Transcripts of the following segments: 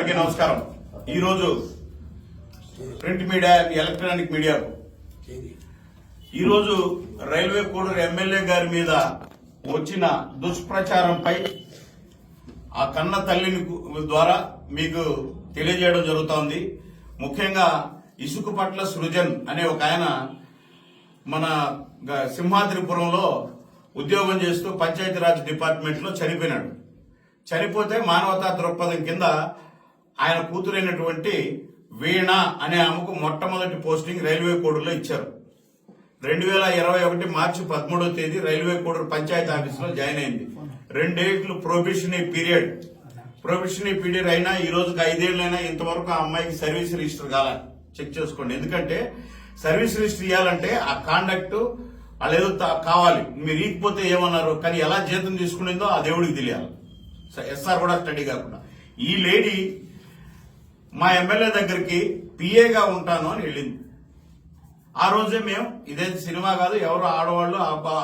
అందరికీ నమస్కారం. ఈరోజు ప్రింట్ మీడియా, ఎలక్ట్రానిక్ మీడియాకు ఈరోజు రైల్వే కోడూరు ఎమ్మెల్యే గారి మీద వచ్చిన దుష్ప్రచారంపై ఆ కన్న తల్లిని ద్వారా మీకు తెలియజేయడం జరుగుతోంది. ముఖ్యంగా ఇసుకపట్ల సృజన్ అనే ఒక ఆయన మన సింహాద్రిపురంలో ఉద్యోగం చేస్తూ పంచాయతీరాజ్ డిపార్ట్మెంట్ లో చనిపోయినాడు. చనిపోతే మానవతా దృక్పథం కింద ఆయన కూతురైనటువంటి వీణ అనే ఆమెకు మొట్టమొదటి పోస్టింగ్ రైల్వే కోడూరులో ఇచ్చారు. 2021 మార్చి 13వ తేదీ రైల్వే కోడూరు పంచాయతీ ఆఫీసులో జాయిన్ అయింది. 2 ఏళ్లు ప్రొబేషనరీ పీరియడ్ అయినా ఈ రోజుకి 5 ఏళ్లైనా ఇంతవరకు ఆ అమ్మాయికి సర్వీస్ రిజిస్టర్ కావాలి. చెక్ చేసుకోండి. ఎందుకంటే సర్వీస్ రిజిస్టర్ ఇవ్వాలంటే ఆ కాండక్ట్ వాళ్ళేదో కావాలి. మీరు ఇకపోతే ఏమన్నారు, కానీ ఎలా జీతం తీసుకునేదో ఆ దేవుడికి తెలియాలి. ఎస్ఆర్ కూడా స్టడీ కాకుండా ఈ లేడీ మా ఎమ్మెల్యే దగ్గరికి పిఏగా ఉంటాను అని వెళ్ళింది. ఆ రోజే మేము ఇదే సినిమా కాదు, ఎవరు ఆడవాళ్ళు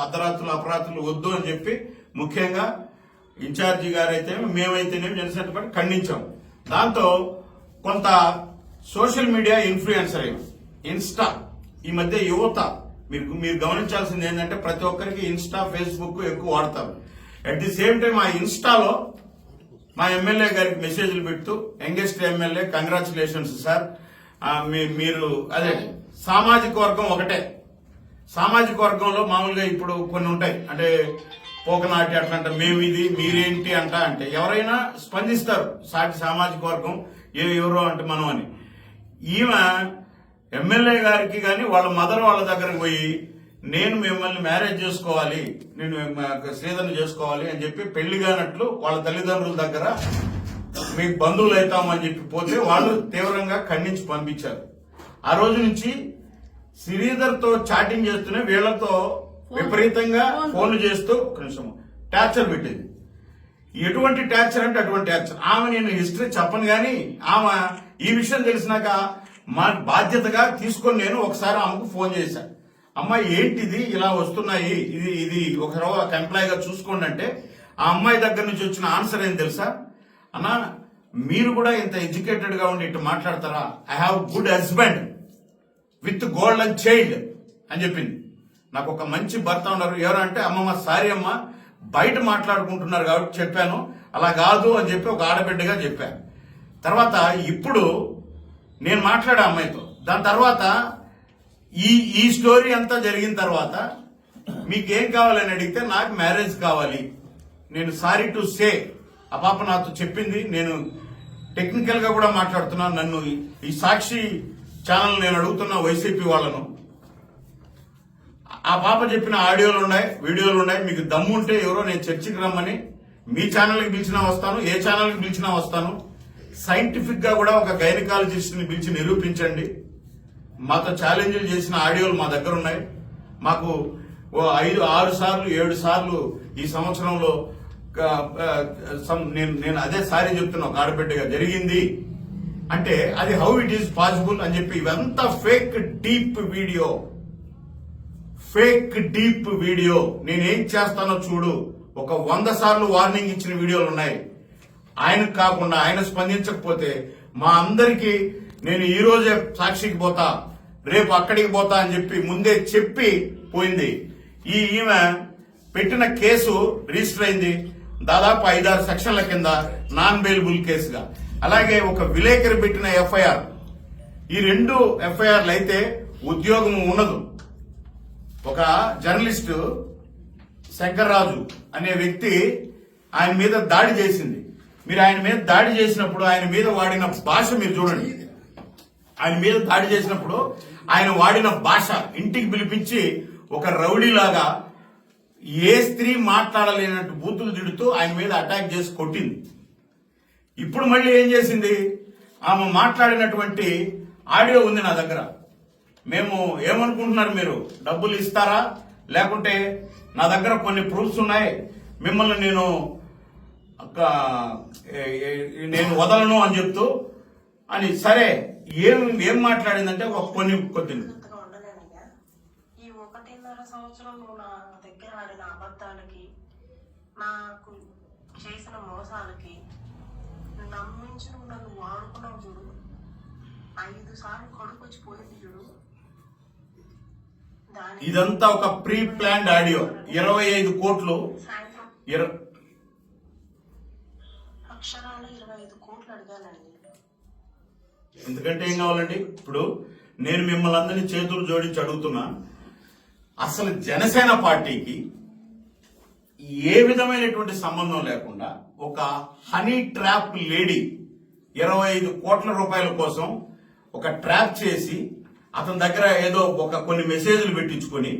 అర్ధరాత్రులు అపరాత్రులు వద్దు అని చెప్పి ముఖ్యంగా ఇన్ఛార్జి గారైతే మేమైతేనేమి జనసేన పార్టీ ఖండించాం. దాంతో కొంత సోషల్ మీడియా ఇన్ఫ్లుయెన్సర్ ఇన్స్టా ఈ మధ్య యువత మీరు గమనించాల్సింది ఏంటంటే ప్రతి ఒక్కరికి ఇన్స్టా ఫేస్బుక్ ఎక్కువ వాడతారు. అట్ ది సేమ్ టైం ఆ ఇన్స్టాలో మా ఎమ్మెల్యే గారికి మెసేజ్లు పెడుతూ యంగెస్ట్ ఎమ్మెల్యే కంగ్రాచులేషన్స్ సార్, మీరు అదే సామాజిక వర్గం ఒకటే. సామాజిక వర్గంలో మామూలుగా ఇప్పుడు కొన్ని ఉంటాయి, అంటే పోకనాటి అట్లంట, మేము ఇది మీరేంటి అంటే ఎవరైనా స్పందిస్తారు. సాటి సామాజిక వర్గం ఎవరో అంటే మనం అని. ఈమె ఎమ్మెల్యే గారికి గాని వాళ్ళ మదర్ వాళ్ళ దగ్గరకు పోయి నేను మిమ్మల్ని మ్యారేజ్ చేసుకోవాలి, నేను శ్రీధర్ని చేసుకోవాలి అని చెప్పి పెళ్లి కానట్లు వాళ్ళ తల్లిదండ్రుల దగ్గర మీకు బంధువులు అవుతామని చెప్పి పోతే వాళ్ళు తీవ్రంగా ఖండించి పంపించారు. ఆ రోజు నుంచి శ్రీధర్ తో చాటింగ్ చేస్తూనే వీళ్లతో విపరీతంగా ఫోన్లు చేస్తూ టార్చర్ పెట్టింది. ఎటువంటి టార్చర్ అంటే అటువంటి టార్చర్. ఆమె నేను హిస్టరీ చెప్పను గాని ఆమె ఈ విషయం తెలిసినాక మా బాధ్యతగా తీసుకొని నేను ఒకసారి ఆమెకు ఫోన్ చేశాను. అమ్మాయి ఏంటిది ఇలా వస్తున్నాయి, ఇది ఒక ఎంప్లాయీగా చూసుకోండి అంటే ఆ అమ్మాయి దగ్గర నుంచి వచ్చిన ఆన్సర్ ఏం తెలుసా, అన్నా మీరు కూడా ఇంత ఎడ్యుకేటెడ్ గా ఉండి ఇట్లా మాట్లాడతారా, I have good husband with golden child అని చెప్పింది. నాకు ఒక మంచి భర్త ఉన్నారు. ఎవరంటే అమ్మమ్మ సారీ అమ్మ బయట మాట్లాడుకుంటున్నారు కాబట్టి చెప్పాను, అలా కాదు అని చెప్పి ఒక ఆడబిడ్డగా చెప్పాను. తర్వాత ఇప్పుడు నేను మాట్లాడా అమ్మాయితో. దాని తర్వాత ఈ స్టోరీ అంతా జరిగిన తర్వాత మీకేం కావాలని అడిగితే నాకు మ్యారేజ్ కావాలి, నేను సారీ టు సే ఆ పాప నాతో చెప్పింది. నేను టెక్నికల్ గా కూడా మాట్లాడుతున్నాను. నన్ను ఈ సాక్షి ఛానల్ నేను అడుగుతున్నా వైసీపీ వాళ్ళను, ఆ పాప చెప్పిన ఆడియోలు ఉన్నాయి, వీడియోలు ఉన్నాయి. మీకు దమ్ము ఉంటే ఎవరో నేను చర్చికి రమ్మని మీ ఛానల్కి పిలిచినా వస్తాను, ఏ ఛానల్కి పిలిచినా వస్తాను. సైంటిఫిక్ గా కూడా ఒక గైనకాలజిస్ట్ ని పిలిచి నిరూపించండి. మాతో ఛాలెంజ్లు చేసిన ఆడియోలు మా దగ్గర ఉన్నాయి. మాకు 5, 6 సార్లు 7 సార్లు ఈ సంవత్సరంలో నేను అదే సారీ చెప్తున్నా, ఒక ఆడబిడ్డగా జరిగింది అంటే అది హౌ ఇట్ ఈస్ పాసిబుల్ అని చెప్పి ఇవంతా ఫేక్ డీప్ వీడియో. నేనేం చేస్తానో చూడు, ఒక 100 సార్లు వార్నింగ్ ఇచ్చిన వీడియోలు ఉన్నాయి. ఆయనకు కాకుండా ఆయన స్పందించకపోతే మా అందరికీ నేను ఈ రోజే సాక్షికి పోతా, రేపు అక్కడికి పోతా అని చెప్పి ముందే చెప్పి పోయింది. ఈమె పెట్టిన కేసు రిజిస్టర్ అయింది దాదాపు 5-6 సెక్షన్ల కింద నాన్ బెయిలబుల్ కేసుగా. అలాగే ఒక విలేకరి పెట్టిన ఎఫ్ఐఆర్, ఈ 2 ఎఫ్ఐఆర్లు అయితే ఉద్యోగం ఉండదు. ఒక జర్నలిస్టు శంకర్రాజు అనే వ్యక్తి ఆయన మీద దాడి చేసింది. మీరు ఆయన మీద దాడి చేసినప్పుడు ఆయన మీద వాడిన భాష మీరు చూడండి. ఆయన మీద దాడి చేసినప్పుడు ఆయన వాడిన భాష ఇంటికి పిలిపించి ఒక రౌడీలాగా ఏ స్త్రీ మాట్లాడలేనట్టు బూతులు తిడుతూ ఆయన మీద అటాక్ చేసి కొట్టింది. ఇప్పుడు మళ్ళీ ఏం చేసింది, ఆమె మాట్లాడినటువంటి ఆడియో ఉంది నా దగ్గర. మేము ఏమనుకుంటున్నారు, మీరు డబ్బులు ఇస్తారా లేకుంటే నా దగ్గర కొన్ని ప్రూఫ్స్ ఉన్నాయి, మిమ్మల్ని నేను వదలను అని చెప్తూ అని. సరే ఏం మాట్లాడిందంటే కొద్ది ఈ 1.5 సంవత్సరం నువ్వు నా దగ్గర ఆడిన అబద్ధాలకి, నాకు చేసిన మోసాలకి నమ్మించి నువ్వు నన్ను వాడుకున్నావు చూడు. 5 సార్లు కడుపు వచ్చి పోయింది చూడు. ఇదంతా ఒక ప్రీ ప్లాన్డ్ ఆడియో. 25 కోట్లు సాయంత్రం అక్షరాలు 25 కోట్లు అడిగానండి. ఎందుకంటే ఏం కావాలండి? ఇప్పుడు నేను మిమ్మల్ని అందరినీ చేతులు జోడించి అడుగుతున్నా, అసలు జనసేన పార్టీకి ఏ విధమైనటువంటి సంబంధం లేకుండా ఒక హనీ ట్రాప్ లేడీ 25 కోట్ల రూపాయల కోసం ఒక ట్రాప్ చేసి అతని దగ్గర ఏదో కొన్ని మెసేజ్లు పెట్టించుకొని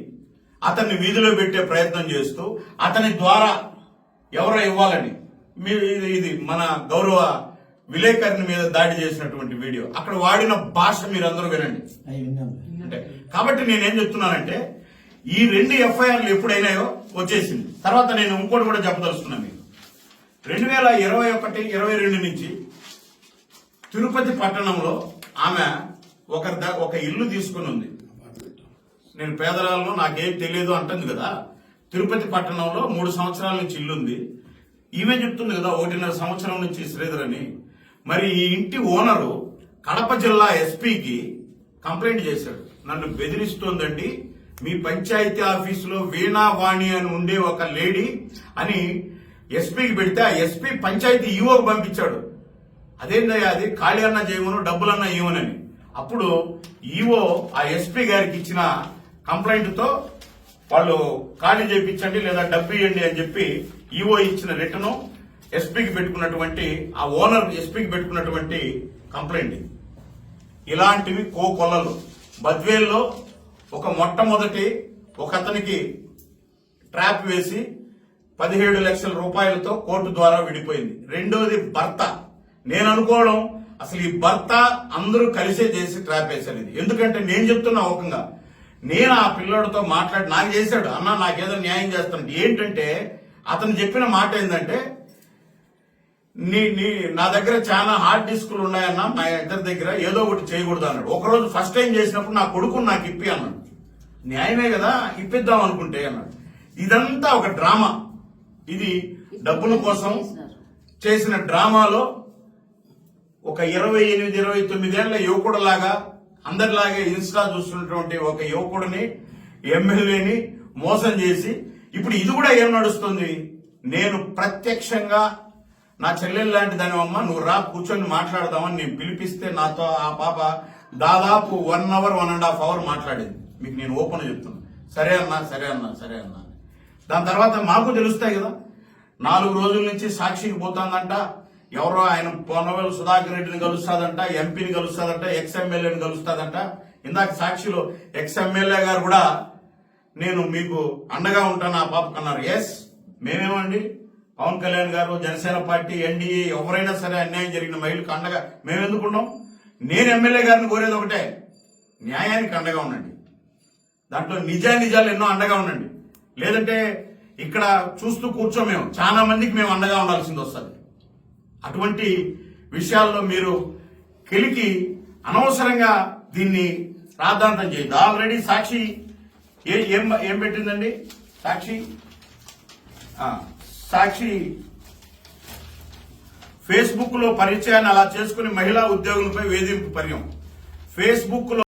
అతన్ని వీధిలో పెట్టే ప్రయత్నం చేస్తూ అతని ద్వారా ఎవరో ఇవ్వాలని ఇది మన గౌరవ విలేకరుని మీద దాడి చేసినటువంటి వీడియో. అక్కడ వాడిన భాష మీరందరూ వినండి. అంటే కాబట్టి నేనేం చెప్తున్నానంటే ఈ 2 ఎఫ్ఐఆర్లు ఎప్పుడైనాయో వచ్చేసింది. తర్వాత నేను ఇంకోటి కూడా చెప్పదలుచుకున్నాను మీకు. 2021-22 నుంచి తిరుపతి పట్టణంలో ఆమె ఒక ఇల్లు తీసుకుని ఉంది. నేను పేదరాలను నాకేం తెలియదు అంటుంది కదా. తిరుపతి పట్టణంలో 3 సంవత్సరాల నుంచి ఇల్లుంది. ఈమె చెప్తుంది కదా 1.5 సంవత్సరం నుంచి శ్రీధర్ అని. మరి ఈ ఇంటి ఓనరు కడప జిల్లా ఎస్పీకి కంప్లైంట్ చేశాడు. నన్ను బెదిరిస్తోందండి, మీ పంచాయతీ ఆఫీసులో వీణావాణి అని ఉండే ఒక లేడీ అని ఎస్పీకి పెడితే ఆ ఎస్పీ పంచాయతీ ఈవోకి పంపించాడు. అదేందయ్యా అది, ఖాళీ అన్నా చేయమను, డబ్బులన్నా ఇవ్వనని. అప్పుడు ఈవో ఆ ఎస్పీ గారికి ఇచ్చిన కంప్లైంట్ తో వాళ్ళు ఖాళీ చేయించండి లేదా డబ్బు ఇవ్వండి అని చెప్పి ఈవో ఇచ్చిన రిటర్న్ ఎస్పీకి పెట్టుకున్నటువంటి ఆ ఓనర్ ఎస్పీకి పెట్టుకున్నటువంటి కంప్లైంట్. ఇలాంటివి కోకొల్లలు. బద్వేల్లో మొట్టమొదటి ఒక అతనికి ట్రాప్ వేసి 17 లక్షల రూపాయలతో కోర్టు ద్వారా విడిపోయింది. రెండోది భర్త. నేను అనుకోవడం అసలు ఈ భర్త అందరూ కలిసే చేసి ట్రాప్ వేశారు ఇది. ఎందుకంటే నేను చెప్తున్నా ఓకంగా, నేను ఆ పిల్లోడితో మాట్లాడి నాకు చేశాడు, అన్న నాకేదో న్యాయం చేస్తాను. ఏంటంటే అతను చెప్పిన మాట ఏంటంటే నా దగ్గర చాలా హార్డ్ డిస్కులు ఉన్నాయన్నా, మా ఇద్దరి దగ్గర ఏదో ఒకటి చేయకూడదు అన్నాడు. ఒకరోజు ఫస్ట్ టైం చేసినప్పుడు నా కొడుకుని నాకు ఇప్పి అన్నాడు. న్యాయమే కదా, ఇప్పిద్దాం అనుకుంటే అన్నాడు. ఇదంతా ఒక డ్రామా. ఇది డబ్బుల కోసం చేసిన డ్రామాలో ఒక 28-29 ఏళ్ల యువకుడు లాగా అందరిలాగే ఇన్స్టా చూస్తున్నటువంటి ఒక యువకుడిని ఎమ్మెల్యేని మోసం చేసి ఇప్పుడు ఇది కూడా ఏం నడుస్తుంది. నేను ప్రత్యక్షంగా నా చెల్లెలు లాంటి దానివమ్మ, నువ్వు రా కూర్చొని మాట్లాడదామని నేను పిలిపిస్తే నాతో ఆ పాప దాదాపు 1 అవర్ 1.5 అవర్ మాట్లాడింది. మీకు నేను ఓపెన్ చెప్తున్నా. సరే అన్నా సరే అన్నా సరే అన్నా. దాని తర్వాత మాకు తెలుస్తాయి కదా. 4 రోజుల నుంచి సాక్షికి పోతుందంట, ఎవరో ఆయన పొన్నవేలు సుధాకర్ రెడ్డిని కలుస్తాదంట, ఎంపీని కలుస్తాదంట, ఎక్స్ఎమ్మెల్యేని కలుస్తాదంట. ఇందాక సాక్షిలో ఎక్స్ఎమ్మెల్యే గారు కూడా నేను మీకు అండగా ఉంటాను ఆ పాపకు అన్నారు. ఎస్, మేమేమండి, పవన్ కళ్యాణ్ గారు, జనసేన పార్టీ, ఎన్డీఏ ఎవరైనా సరే అన్యాయం జరిగిన మహిళలకు అండగా మేమెందుకున్నాం. నేను ఎమ్మెల్యే గారిని కోరేది ఒకటే, న్యాయానికి అండగా ఉండండి. దాంట్లో నిజాలు ఎన్నో అండగా ఉండండి. లేదంటే ఇక్కడ చూస్తూ కూర్చోమేము, చాలా మందికి మేము అండగా ఉండాల్సింది వస్తుంది. అటువంటి విషయాల్లో మీరు కెలికి అనవసరంగా దీన్ని రాద్ధాంతం చేయదు. ఆల్రెడీ సాక్షి ఏం పెట్టిందండి? సాక్షి ఫేస్బుక్ లో పరిచయాన్ని అలా చేసుకుని మహిళా ఉద్యోగులపై వేధింపు పర్యం. ఫేస్బుక్ లో